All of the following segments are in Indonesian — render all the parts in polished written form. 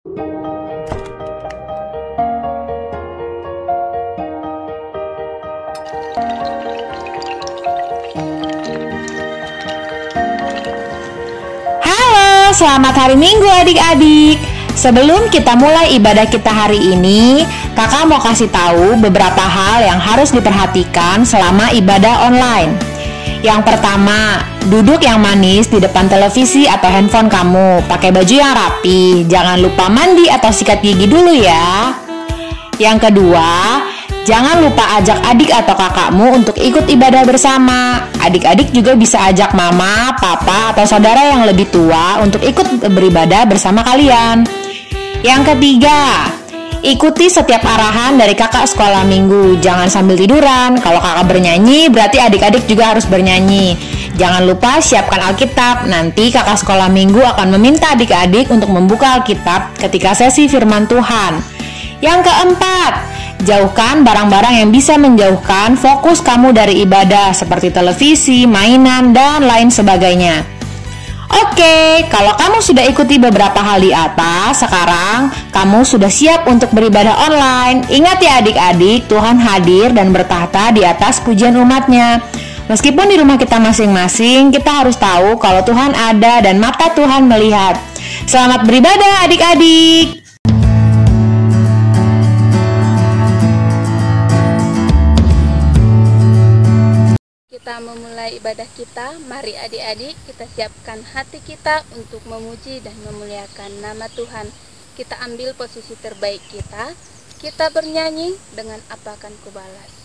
Halo, selamat hari Minggu adik-adik. Sebelum kita mulai ibadah kita hari ini, kakak mau kasih tahu beberapa hal yang harus diperhatikan selama ibadah online. Yang pertama, duduk yang manis di depan televisi atau handphone kamu. Pakai baju yang rapi, jangan lupa mandi atau sikat gigi dulu ya. Yang kedua, jangan lupa ajak adik atau kakakmu untuk ikut ibadah bersama. Adik-adik juga bisa ajak mama, papa, atau saudara yang lebih tua untuk ikut beribadah bersama kalian. Yang ketiga, ikuti setiap arahan dari kakak sekolah minggu. Jangan sambil tiduran. Kalau kakak bernyanyi, berarti adik-adik juga harus bernyanyi. Jangan lupa siapkan Alkitab. Nanti kakak sekolah minggu akan meminta adik-adik untuk membuka Alkitab ketika sesi firman Tuhan. Yang keempat, jauhkan barang-barang yang bisa menjauhkan fokus kamu dari ibadah seperti televisi, mainan, dan lain sebagainya. Oke, kalau kamu sudah ikuti beberapa hal di atas, sekarang kamu sudah siap untuk beribadah online. Ingat ya adik-adik, Tuhan hadir dan bertahta di atas pujian umatnya. Meskipun di rumah kita masing-masing, kita harus tahu kalau Tuhan ada dan mata Tuhan melihat. Selamat beribadah adik-adik. Kita memulai ibadah kita, mari adik-adik kita siapkan hati kita untuk memuji dan memuliakan nama Tuhan. Kita ambil posisi terbaik kita bernyanyi dengan Apa Akan Kubalas.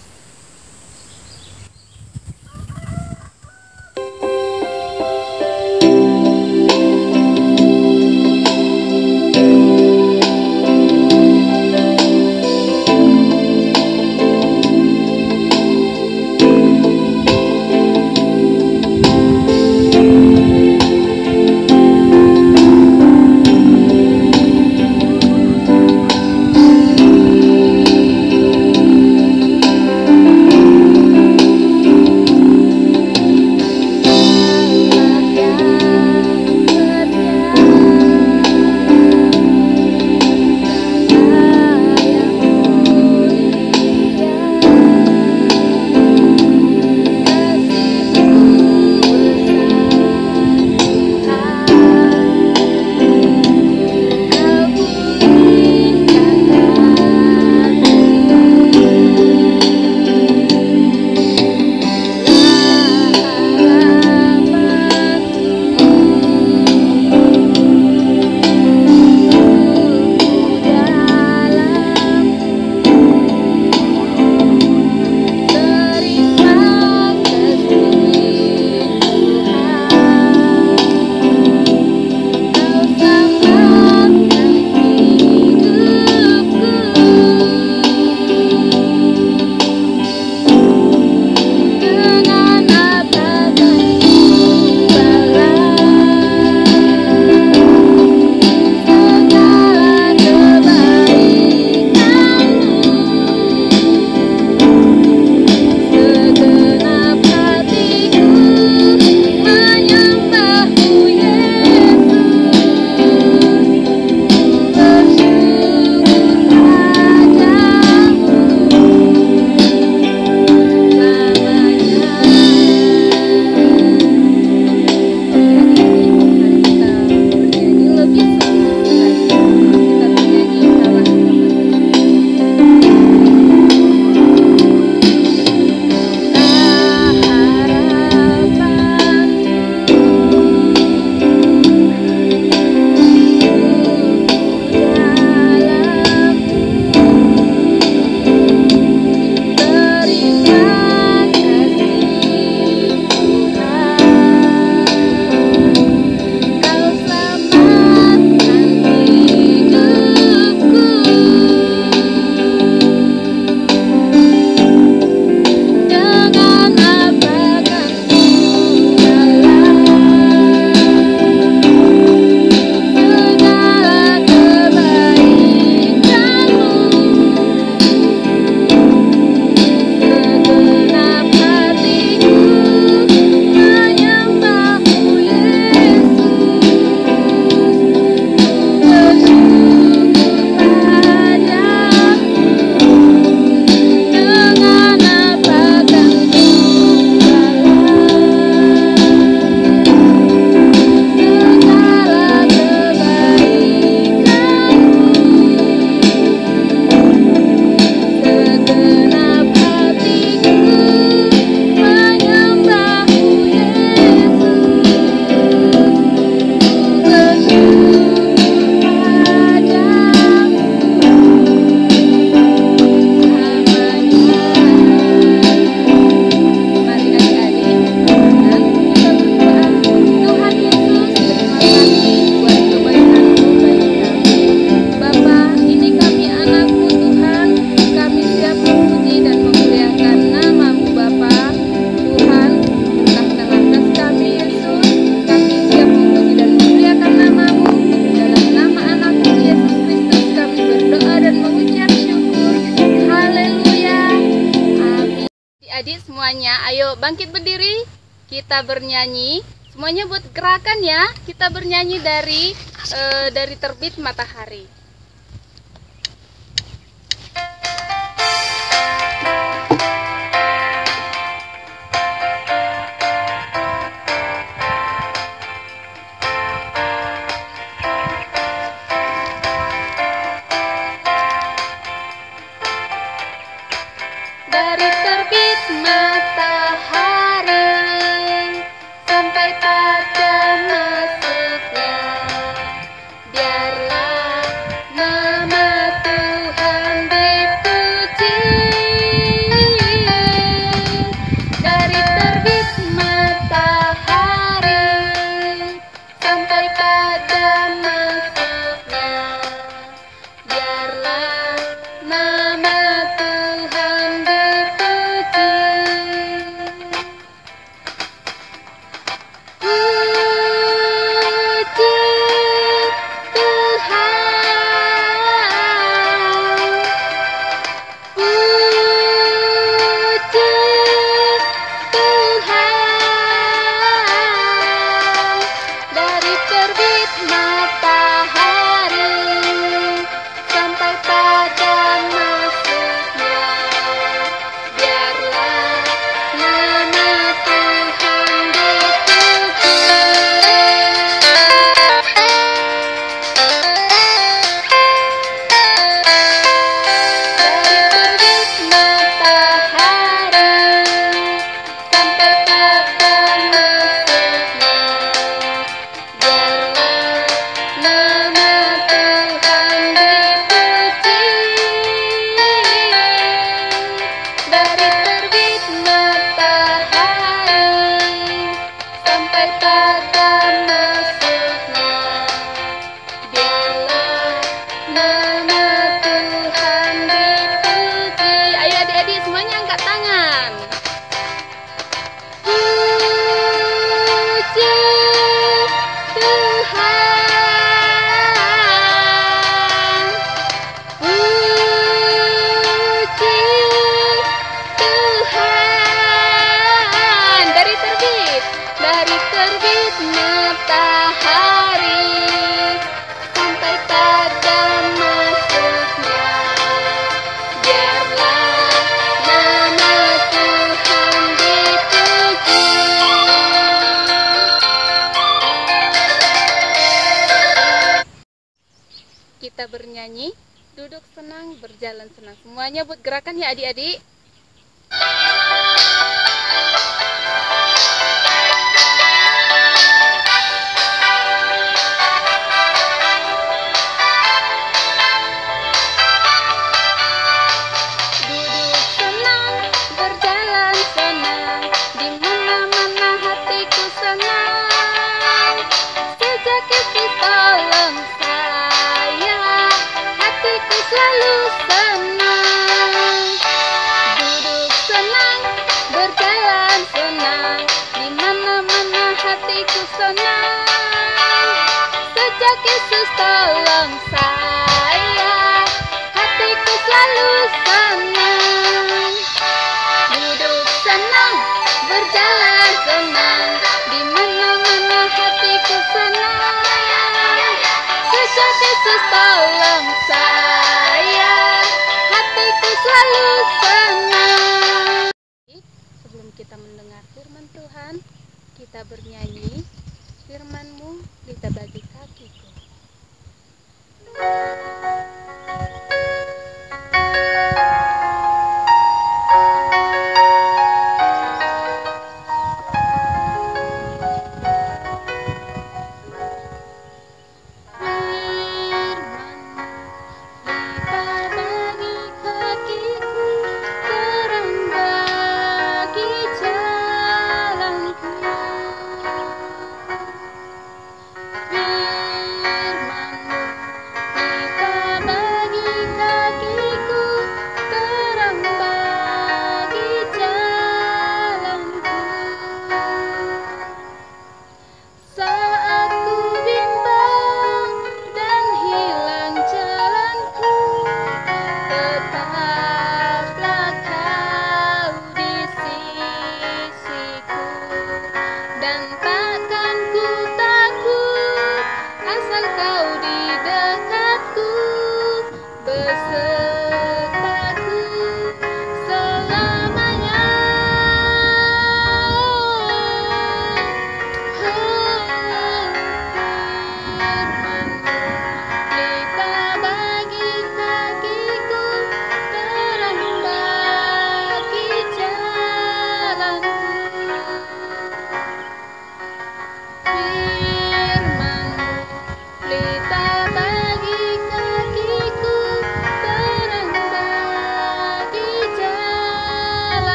semuanya, ayo bangkit berdiri. Kita bernyanyi. Semuanya buat gerakan ya. Kita bernyanyi dari terbit matahari. Dari terbit matahari sampai pada masuknya, biarlah nama Tuhan dipuji. Dari terbit matahari sampai pada masuknya, biarlah nama Tuhan dipuji. Puji Tuhan, puji Tuhan. Dari terbit matahari sampai pada masuknya, biarlah nama Tuhan dipuji. Dari terbit matahari sampai pada masuknya, biarlah nama Tuhan dipuji. Dari terbit matahari sampai pada masuknya, biarlah nama Tuhan dipuji. Ayo adik-adik semuanya angkat tangan. Puji Tuhan, puji Tuhan. Dari terbit matahari sampai pada masuknya, biarlah nama Tuhan dipuji. Kita bernyanyi, duduk senang, berjalan senang. Semuanya buat gerakan ya adik-adik. Duduk senang, berjalan senang, di mana-mana hatiku senang. Sejak Yesus tolong saya, hatiku selalu senang. Duduk senang, berjalan senang, di mana-mana hatiku senang. Sejak Yesus tolong saya, hatiku selalu senang. Duduk senang, berjalan senang, di mana-mana hatiku senang. Sejak Yesus tolong saya, hatiku selalu senang. Sebelum kita mendengar firman Tuhan, kita bernyanyi, firman-Mu pelita bagi kakiku. Firman-Mu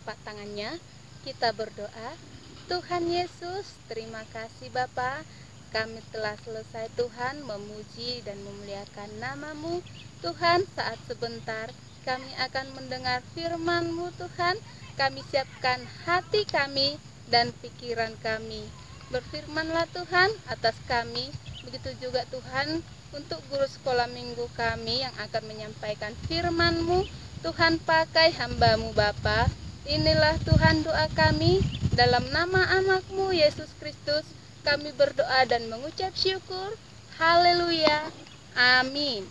telapak tangannya. Kita berdoa. Tuhan Yesus, terima kasih Bapa. Kami telah selesai Tuhan memuji dan memuliakan nama-Mu. Tuhan, saat sebentar kami akan mendengar firman-Mu Tuhan. Kami siapkan hati kami dan pikiran kami. Berfirmanlah Tuhan atas kami. Begitu juga Tuhan untuk guru sekolah minggu kami yang akan menyampaikan firman-Mu. Tuhan, pakai hamba-Mu Bapa. Inilah Tuhan doa kami. Dalam nama anak-Mu Yesus Kristus kami berdoa dan mengucap syukur. Haleluya. Amin.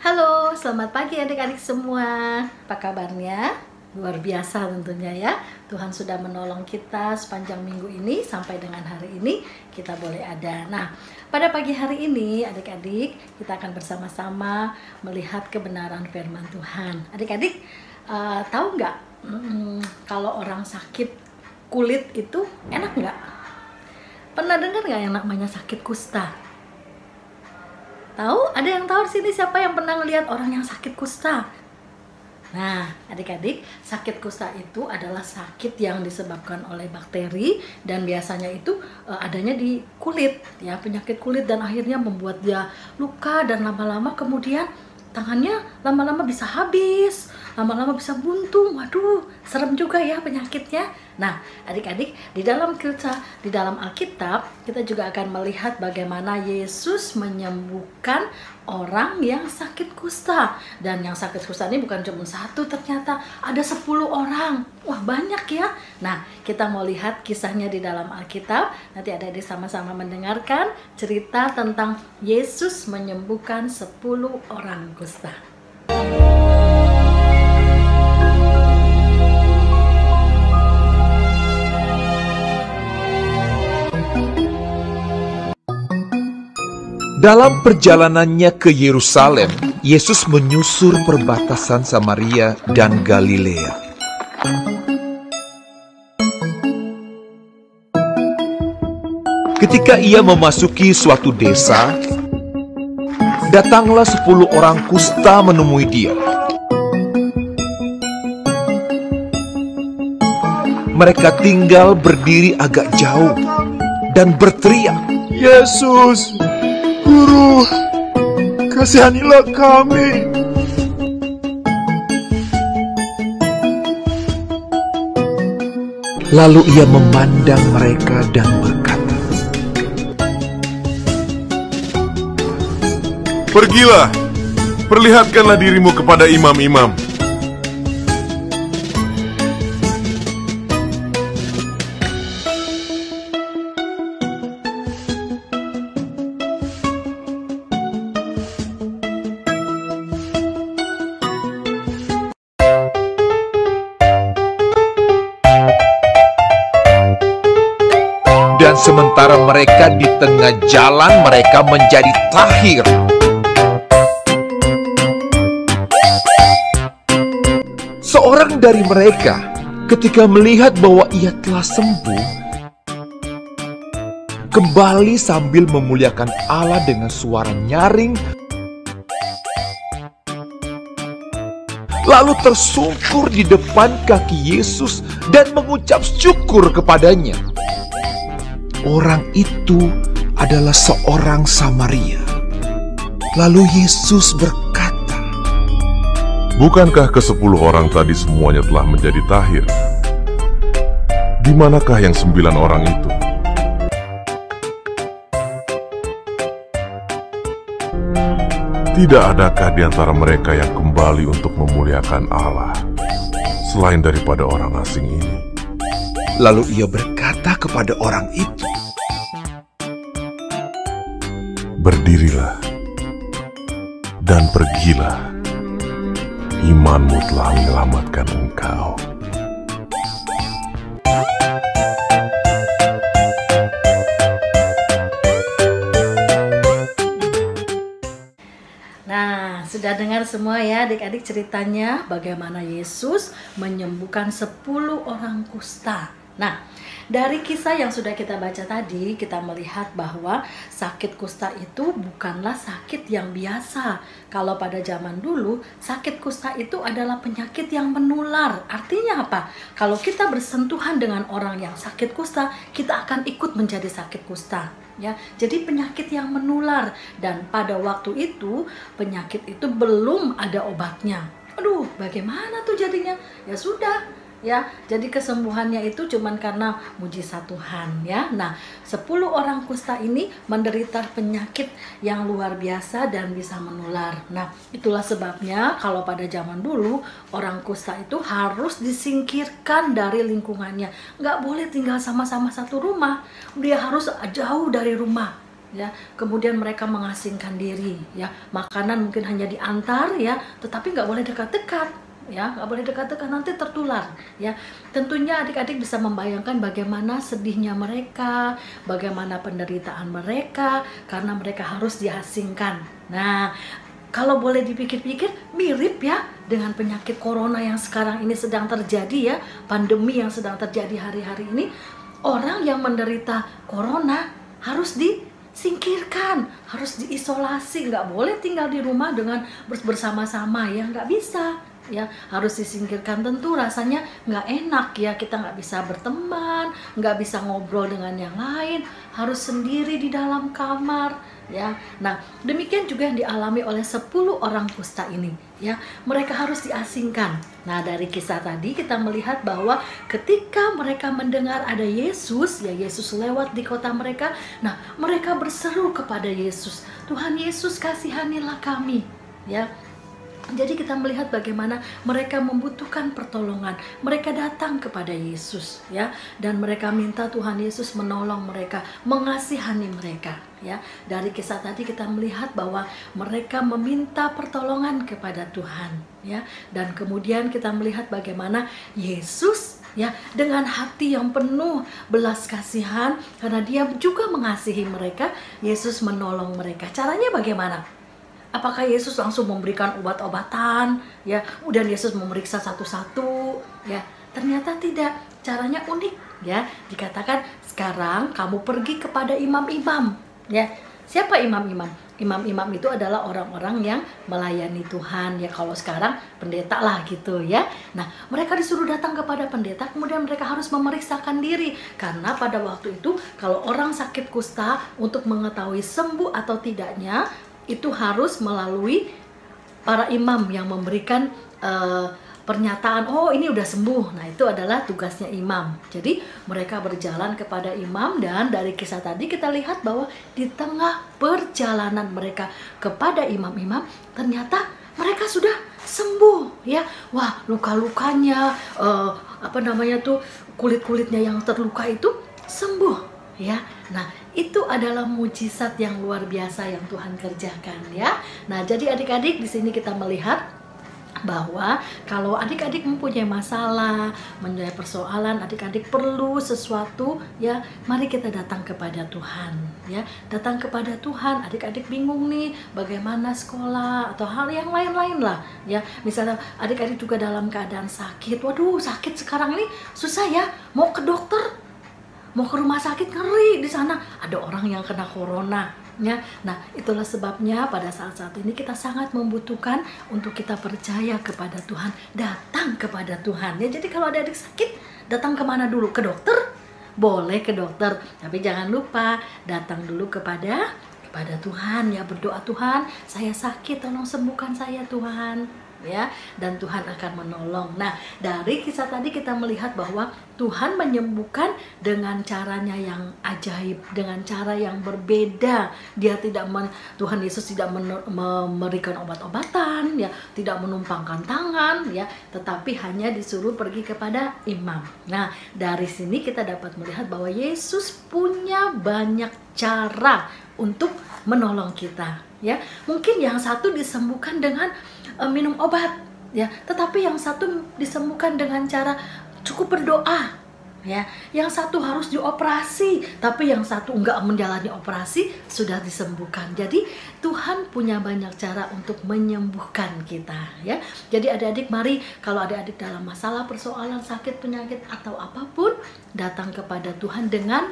Halo, selamat pagi adik-adik semua. Apa kabarnya? Luar biasa tentunya ya. Tuhan sudah menolong kita sepanjang minggu ini sampai dengan hari ini kita boleh ada. Nah, pada pagi hari ini adik-adik kita akan bersama-sama melihat kebenaran firman Tuhan. Adik-adik tahu nggak kalau orang sakit kulit itu enak nggak? Pernah dengar nggak yang namanya sakit kusta? Tahu? Ada yang tahu di sini siapa yang pernah ngelihat orang yang sakit kusta? Nah, adik-adik, sakit kusta itu adalah sakit yang disebabkan oleh bakteri dan biasanya itu adanya di kulit, ya, penyakit kulit, dan akhirnya membuat dia luka dan lama-lama kemudian tangannya lama-lama bisa habis, lama-lama bisa buntung. Waduh, serem juga ya penyakitnya. Nah, adik-adik, di dalam Alkitab kita juga akan melihat bagaimana Yesus menyembuhkan orang yang sakit kusta. Dan yang sakit kusta ini bukan cuma satu, ternyata ada 10 orang. Wah, banyak ya. Nah, kita mau lihat kisahnya di dalam Alkitab. Nanti adik-adik sama-sama mendengarkan cerita tentang Yesus menyembuhkan 10 orang kusta. Dalam perjalanannya ke Yerusalem, Yesus menyusur perbatasan Samaria dan Galilea. Ketika ia memasuki suatu desa, datanglah 10 orang kusta menemui dia. Mereka tinggal berdiri agak jauh dan berteriak, "Yesus, Guru, kasihanilah kami." Lalu ia memandang mereka dan berkata, "Pergilah, perlihatkanlah dirimu kepada imam-imam." Dan sementara mereka di tengah jalan, mereka menjadi tahir. Seorang dari mereka, ketika melihat bahwa ia telah sembuh, kembali sambil memuliakan Allah dengan suara nyaring, lalu tersungkur di depan kaki Yesus dan mengucap syukur kepadanya. Orang itu adalah seorang Samaria. Lalu Yesus berkata, "Bukankah ke-10 orang tadi semuanya telah menjadi tahir? Di manakah yang 9 orang itu? Tidak adakah di antara mereka yang kembali untuk memuliakan Allah, selain daripada orang asing ini?" Lalu ia berkata kepada orang itu, "Berdirilah dan pergilah, imanmu telah menyelamatkan engkau." Nah, sudah dengar semua ya adik-adik ceritanya bagaimana Yesus menyembuhkan 10 orang kusta. Nah, dari kisah yang sudah kita baca tadi, kita melihat bahwa sakit kusta itu bukanlah sakit yang biasa. Kalau pada zaman dulu, sakit kusta itu adalah penyakit yang menular. Artinya apa? Kalau kita bersentuhan dengan orang yang sakit kusta, kita akan ikut menjadi sakit kusta. Ya, jadi penyakit yang menular, dan pada waktu itu penyakit itu belum ada obatnya. Aduh, bagaimana tuh jadinya? Ya sudah, ya, jadi kesembuhannya itu cuman karena mujizat Tuhan, ya. Nah, 10 orang kusta ini menderita penyakit yang luar biasa dan bisa menular. Nah, itulah sebabnya kalau pada zaman dulu orang kusta itu harus disingkirkan dari lingkungannya. Nggak boleh tinggal sama-sama satu rumah, dia harus jauh dari rumah. Ya, kemudian mereka mengasingkan diri, ya, makanan mungkin hanya diantar, ya, tetapi nggak boleh dekat-dekat, ya, nggak boleh dekat-dekat, nanti tertular, ya. Tentunya adik-adik bisa membayangkan bagaimana sedihnya mereka, bagaimana penderitaan mereka karena mereka harus diasingkan. Nah, kalau boleh dipikir-pikir, mirip ya dengan penyakit corona yang sekarang ini sedang terjadi, ya, pandemi yang sedang terjadi hari-hari ini. Orang yang menderita corona harus disingkirkan, harus diisolasi, nggak boleh tinggal di rumah dengan bersama-sama, ya, nggak bisa, ya, harus disingkirkan. Tentu rasanya nggak enak, ya, kita nggak bisa berteman, nggak bisa ngobrol dengan yang lain, harus sendiri di dalam kamar, ya. Nah, demikian juga yang dialami oleh 10 orang kusta ini, ya, mereka harus diasingkan. Nah, dari kisah tadi kita melihat bahwa ketika mereka mendengar ada Yesus, ya, Yesus lewat di kota mereka, nah, mereka berseru kepada Yesus, Tuhan Yesus, kasihanilah kami, ya. Jadi kita melihat bagaimana mereka membutuhkan pertolongan. Mereka datang kepada Yesus, ya, dan mereka minta Tuhan Yesus menolong mereka, mengasihani mereka, ya. Dari kisah tadi kita melihat bahwa mereka meminta pertolongan kepada Tuhan, ya. Dan kemudian kita melihat bagaimana Yesus, ya, dengan hati yang penuh belas kasihan karena Dia juga mengasihi mereka, Yesus menolong mereka. Caranya bagaimana? Apakah Yesus langsung memberikan obat-obatan, ya, kemudian Yesus memeriksa satu-satu, ya? Ternyata tidak. Caranya unik, ya. Dikatakan, sekarang kamu pergi kepada imam-imam, ya. Siapa imam-imam? Imam-imam itu adalah orang-orang yang melayani Tuhan, ya. Kalau sekarang pendeta lah gitu, ya. Nah, mereka disuruh datang kepada pendeta, kemudian mereka harus memeriksakan diri, karena pada waktu itu kalau orang sakit kusta, untuk mengetahui sembuh atau tidaknya itu harus melalui para imam yang memberikan pernyataan, oh ini udah sembuh. Nah, itu adalah tugasnya imam. Jadi mereka berjalan kepada imam, dan dari kisah tadi kita lihat bahwa di tengah perjalanan mereka kepada imam-imam, ternyata mereka sudah sembuh, ya. Wah, luka-lukanya, kulit-kulitnya yang terluka itu sembuh, ya. Nah, itu adalah mujizat yang luar biasa yang Tuhan kerjakan, ya. Nah, jadi adik-adik, di sini kita melihat bahwa kalau adik-adik mempunyai masalah, mempunyai persoalan, adik-adik perlu sesuatu, ya, mari kita datang kepada Tuhan, ya. Datang kepada Tuhan. Adik-adik bingung nih bagaimana sekolah atau hal yang lain-lain lah, ya. Misalnya adik-adik juga dalam keadaan sakit. Waduh, sakit sekarang ini susah, ya. Mau ke dokter, mau ke rumah sakit, ngeri di sana ada orang yang kena corona, ya. Nah, itulah sebabnya pada saat-saat ini kita sangat membutuhkan untuk kita percaya kepada Tuhan, datang kepada Tuhan, ya. Jadi kalau ada adik sakit, datang kemana dulu? Ke dokter? Boleh ke dokter, tapi jangan lupa datang dulu kepada Tuhan, ya. Berdoa, Tuhan, saya sakit, tolong sembuhkan saya, Tuhan, ya, dan Tuhan akan menolong. Nah, dari kisah tadi kita melihat bahwa Tuhan menyembuhkan dengan caranya yang ajaib, dengan cara yang berbeda. Tuhan Yesus tidak memberikan obat-obatan, ya, tidak menumpangkan tangan, ya, tetapi hanya disuruh pergi kepada imam. Nah, dari sini kita dapat melihat bahwa Yesus punya banyak cara untuk menolong kita, ya. Mungkin yang satu disembuhkan dengan minum obat, ya, tetapi yang satu disembuhkan dengan cara cukup berdoa, ya. Yang satu harus dioperasi, tapi yang satu enggak menjalani operasi sudah disembuhkan. Jadi Tuhan punya banyak cara untuk menyembuhkan kita, ya. Jadi adik-adik, mari kalau adik-adik dalam masalah, persoalan, sakit, penyakit atau apapun, datang kepada Tuhan dengan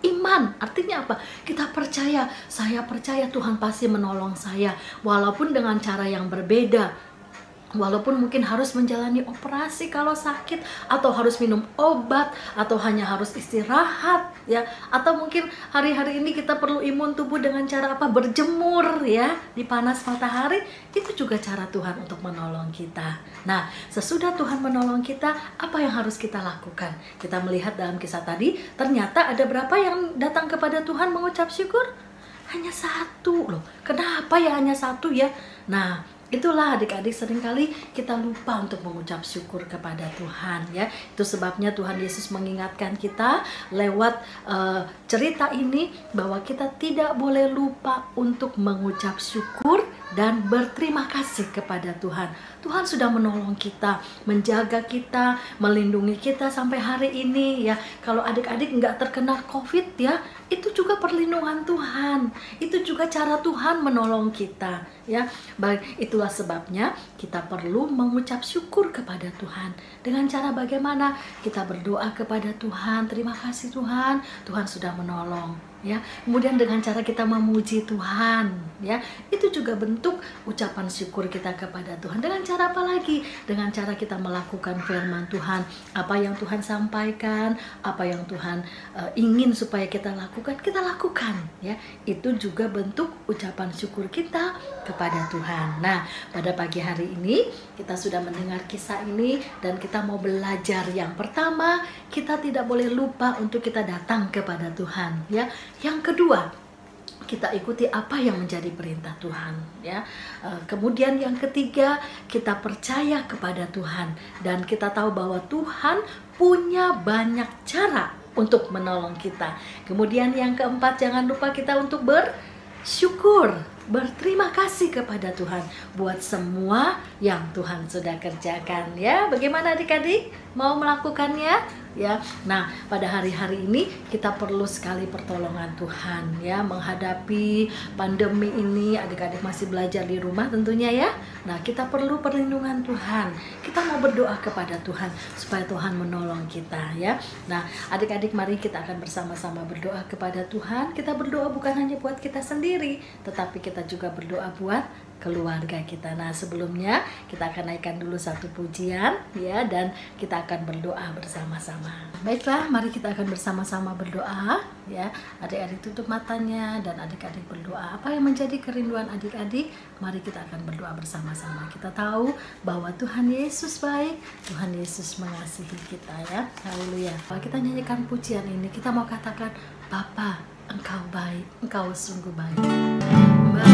iman. Artinya apa? Kita percaya, saya percaya Tuhan pasti menolong saya, walaupun dengan cara yang berbeda. Walaupun mungkin harus menjalani operasi kalau sakit, atau harus minum obat, atau hanya harus istirahat, ya. Atau mungkin hari-hari ini kita perlu imun tubuh dengan cara apa? Berjemur, ya, di panas matahari. Itu juga cara Tuhan untuk menolong kita. Nah, sesudah Tuhan menolong kita, apa yang harus kita lakukan? Kita melihat dalam kisah tadi, ternyata ada berapa yang datang kepada Tuhan mengucap syukur? Hanya satu loh. Kenapa ya hanya satu ya? Nah, itulah adik-adik, seringkali kita lupa untuk mengucap syukur kepada Tuhan, ya. Itu sebabnya Tuhan Yesus mengingatkan kita lewat cerita ini bahwa kita tidak boleh lupa untuk mengucap syukur dan berterima kasih kepada Tuhan. Tuhan sudah menolong kita, menjaga kita, melindungi kita sampai hari ini, ya. Kalau adik-adik nggak terkena COVID, ya, itu juga perlindungan Tuhan. Itu juga cara Tuhan menolong kita, ya. Baik, itulah sebabnya kita perlu mengucap syukur kepada Tuhan. Dengan cara bagaimana? Kita berdoa kepada Tuhan, terima kasih Tuhan, Tuhan sudah menolong, ya. Kemudian dengan cara kita memuji Tuhan, ya, itu juga bentuk ucapan syukur kita kepada Tuhan. Dengan cara apa lagi? Dengan cara kita melakukan firman Tuhan, apa yang Tuhan sampaikan, apa yang Tuhan ingin supaya kita lakukan, kita lakukan, ya. Itu juga bentuk ucapan syukur kita kepada Tuhan. Nah, pada pagi hari ini kita sudah mendengar kisah ini dan kita mau belajar. Yang pertama, kita tidak boleh lupa untuk kita datang kepada Tuhan, ya. Yang kedua, kita ikuti apa yang menjadi perintah Tuhan, ya. Kemudian yang ketiga, kita percaya kepada Tuhan dan kita tahu bahwa Tuhan punya banyak cara untuk menolong kita. Kemudian yang keempat, jangan lupa kita untuk bersyukur, berterima kasih kepada Tuhan buat semua yang Tuhan sudah kerjakan, ya. Bagaimana adik-adik? Mau melakukannya? Ya. Nah, pada hari-hari ini kita perlu sekali pertolongan Tuhan, ya, menghadapi pandemi ini. Adik-adik masih belajar di rumah tentunya, ya. Nah, kita perlu perlindungan Tuhan. Kita mau berdoa kepada Tuhan supaya Tuhan menolong kita, ya. Nah, adik-adik, mari kita akan bersama-sama berdoa kepada Tuhan. Kita berdoa bukan hanya buat kita sendiri, tetapi kita juga berdoa buat keluarga kita. Nah, sebelumnya kita akan naikkan dulu satu pujian, ya, dan kita akan berdoa bersama-sama. Baiklah, mari kita akan bersama-sama berdoa, ya. Adik-adik tutup matanya dan adik-adik berdoa. Apa yang menjadi kerinduan adik-adik? Mari kita akan berdoa bersama-sama. Kita tahu bahwa Tuhan Yesus baik, Tuhan Yesus mengasihi kita, ya. Haleluya. Kalau kita nyanyikan pujian ini, kita mau katakan, Bapa, Engkau baik, Engkau sungguh baik. Bapa,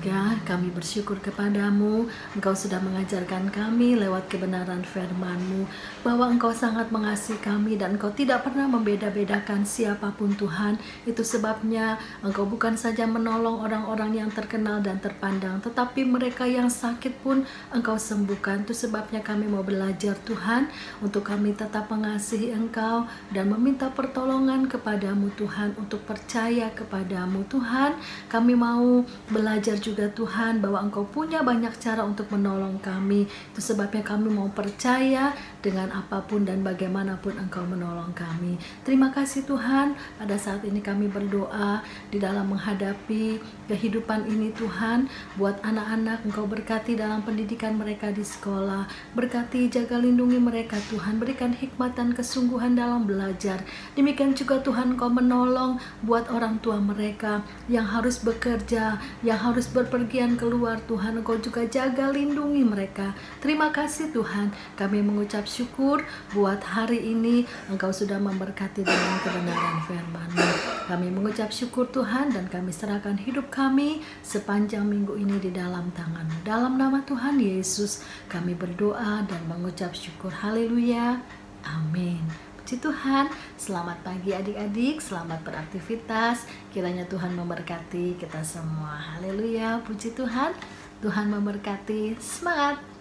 surga, kami bersyukur kepadamu. Engkau sudah mengajarkan kami lewat kebenaran firman-Mu bahwa Engkau sangat mengasihi kami dan Engkau tidak pernah membeda-bedakan siapapun Tuhan. Itu sebabnya Engkau bukan saja menolong orang-orang yang terkenal dan terpandang, tetapi mereka yang sakit pun Engkau sembuhkan. Itu sebabnya kami mau belajar Tuhan, untuk kami tetap mengasihi Engkau dan meminta pertolongan kepadamu Tuhan, untuk percaya kepadamu Tuhan. Kami mau belajar juga Tuhan bahwa Engkau punya banyak cara untuk menolong kami. Itu sebabnya kami mau percaya dengan apapun dan bagaimanapun Engkau menolong kami. Terima kasih Tuhan, pada saat ini kami berdoa di dalam menghadapi kehidupan ini Tuhan. Buat anak-anak, Engkau berkati dalam pendidikan mereka di sekolah. Berkati, jaga lindungi mereka Tuhan. Berikan hikmat dan kesungguhan dalam belajar. Demikian juga Tuhan, Engkau menolong buat orang tua mereka yang harus bekerja, yang harus berpergian keluar Tuhan. Engkau juga jaga lindungi mereka. Terima kasih Tuhan, kami mengucap syukur buat hari ini Engkau sudah memberkati dengan kebenaran firman-Mu. Kami mengucap syukur Tuhan, dan kami serahkan hidup kami sepanjang minggu ini di dalam tangan-Mu. Dalam nama Tuhan Yesus kami berdoa dan mengucap syukur. Haleluya, amin. Puji Tuhan. Selamat pagi adik-adik, selamat beraktivitas. Kiranya Tuhan memberkati kita semua. Haleluya, puji Tuhan. Tuhan memberkati. Semangat.